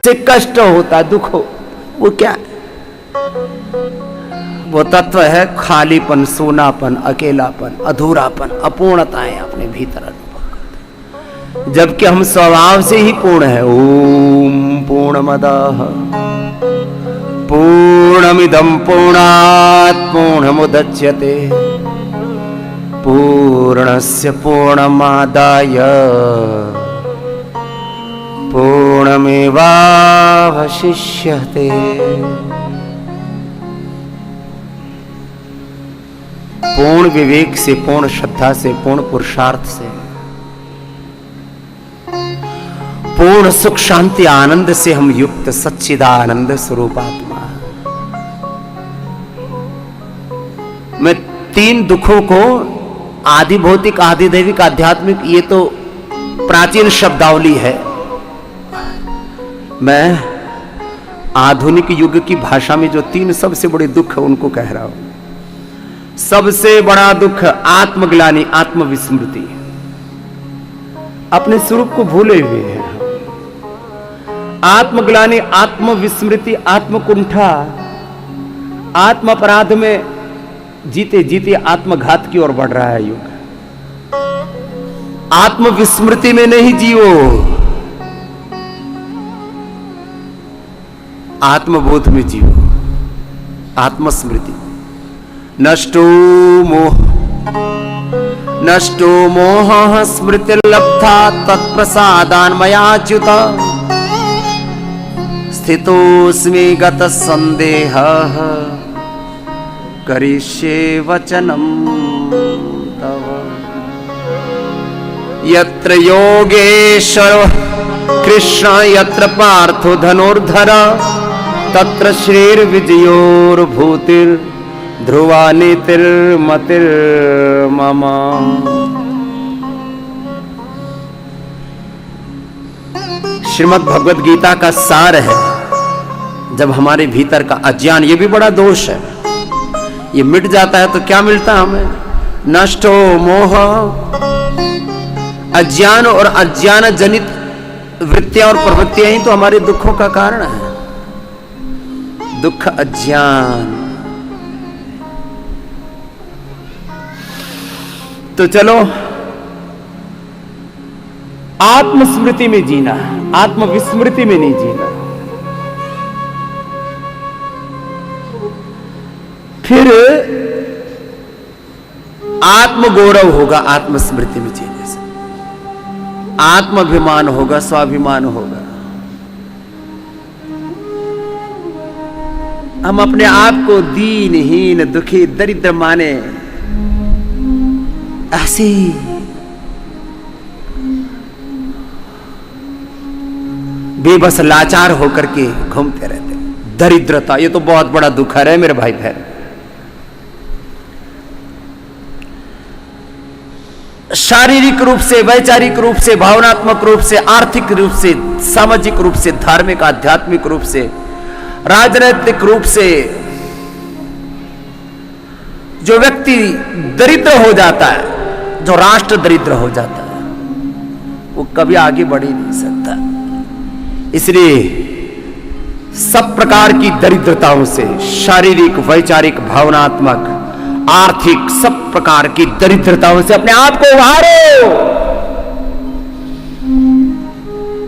से कष्ट होता, दुख हो, वो क्या है? वो तत्व है खालीपन, सोनापन, अकेलापन, अधूरापन, अपूर्णताएं अपने भीतर अनुभव करते, जबकि हम स्वभाव से ही पूर्ण है। ओम पूर्णमदः पूर्णमिदं पूर्णात् पूर्णमुदच्यते पूर्णस्य पूर्णमादाय पूर्णमेवावशिष्यते। पूर्ण विवेक से, पूर्ण श्रद्धा से, पूर्ण पुरुषार्थ से, पूर्ण सुख शांति आनंद से हम युक्त सच्चिदानंद स्वरूप आत्मा। मैं तीन दुखों को आदि भौतिक, आदि दैविक, आध्यात्मिक, ये तो प्राचीन शब्दावली है। मैं आधुनिक युग की भाषा में जो तीन सबसे बड़े दुख है उनको कह रहा हूं। सबसे बड़ा दुख आत्मग्लानि, आत्मविस्मृति, अपने स्वरूप को भूले हुए हैं। आत्मग्लानि, आत्मविस्मृति, आत्मकुंठा, आत्म अपराध में जीते जीते आत्मघात की ओर बढ़ रहा है युग। आत्मविस्मृति में नहीं जियो, आत्मबोध में जियो, आत्मस्मृति। नष्टो मोह स्मृतिर्लब्धा तत्प्रसादान् मयाच्युत स्थितोऽस्मि गतः संदेहः करिष्ये वचनं तव। यत्र योगेश्वर कृष्ण यत्र पार्थो धनुर्धर तत्र श्रीर्विजयोर्भूतिर्ध्रुवा नीतिर्मतिर्मम। श्रीमद् भगवद गीता का सार है। जब हमारे भीतर का अज्ञान, ये भी बड़ा दोष है, ये मिट जाता है तो क्या मिलता है हमें? नष्टो मोह। अज्ञान और अज्ञान जनित वृत्तियां और प्रवृत्तियां ही तो हमारे दुखों का कारण है। दुख अज्ञान। तो चलो आत्मस्मृति में जीना, आत्मविस्मृति में नहीं जीना। फिर आत्मगौरव होगा आत्मस्मृति में जीने से, आत्माभिमान होगा, स्वाभिमान होगा। हम अपने आप को दीनहीन, दुखी, दरिद्र माने, ऐसे बेबस लाचार होकर के घूमते रहते। दरिद्रता, ये तो बहुत बड़ा दुख है मेरे भाई बहन। शारीरिक रूप से, वैचारिक रूप से, भावनात्मक रूप से, आर्थिक रूप से, सामाजिक रूप से, धार्मिक आध्यात्मिक रूप से, राजनीतिक रूप से जो व्यक्ति दरिद्र हो जाता है, जो राष्ट्र दरिद्र हो जाता है, वो कभी आगे बढ़ ही नहीं सकता। इसलिए सब प्रकार की दरिद्रताओं से, शारीरिक, वैचारिक, भावनात्मक, आर्थिक, सब प्रकार की दरिद्रताओं से अपने आप को उभारो,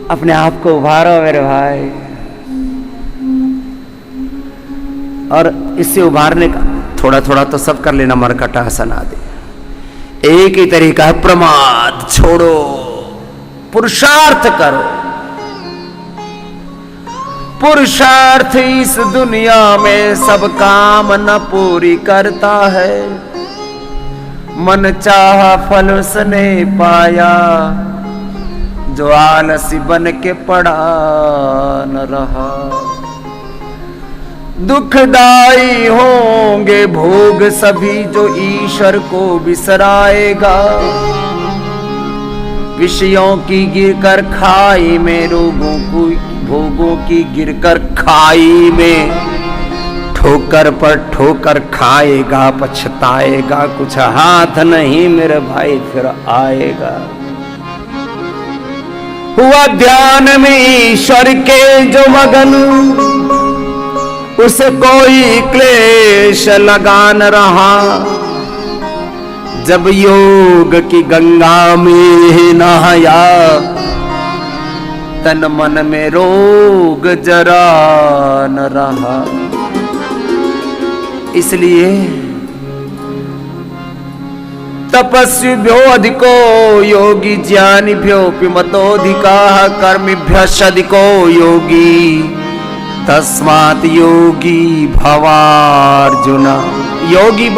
अपने आप को उभारो मेरे भाई। और इससे उभारने का थोड़ा थोड़ा तो सब कर लेना, मरकटा हसना दे। एक ही तरीका है, प्रमाद छोड़ो, पुरुषार्थ करो। पुरुषार्थ इस दुनिया में सब काम न पूरी करता है, मन चाहा फल उसने पाया, जो आलसी बन के पड़ा न रहा। दुखदाई होंगे भोग सभी जो ईश्वर को बिसराएगा, विषयों की गिरकर खाई में, रोगों को भोगों की गिरकर खाई में, ठोकर पर ठोकर खाएगा, पछताएगा, कुछ हाथ नहीं मेरे भाई फिर आएगा। हुआ ध्यान में ईश्वर के जो मगन, उसे कोई क्लेश लगा न रहा। जब योग की गंगा में नहाया, तन मन में रोग जरा न रहा। इसलिए तपस्विभ्यो अधिको योगी, ज्ञानिभ्योऽपि मतोऽधिका, कर्मिभ्यश्चाधिको योगी, तस्मात् योगी भवार्जुन। योगी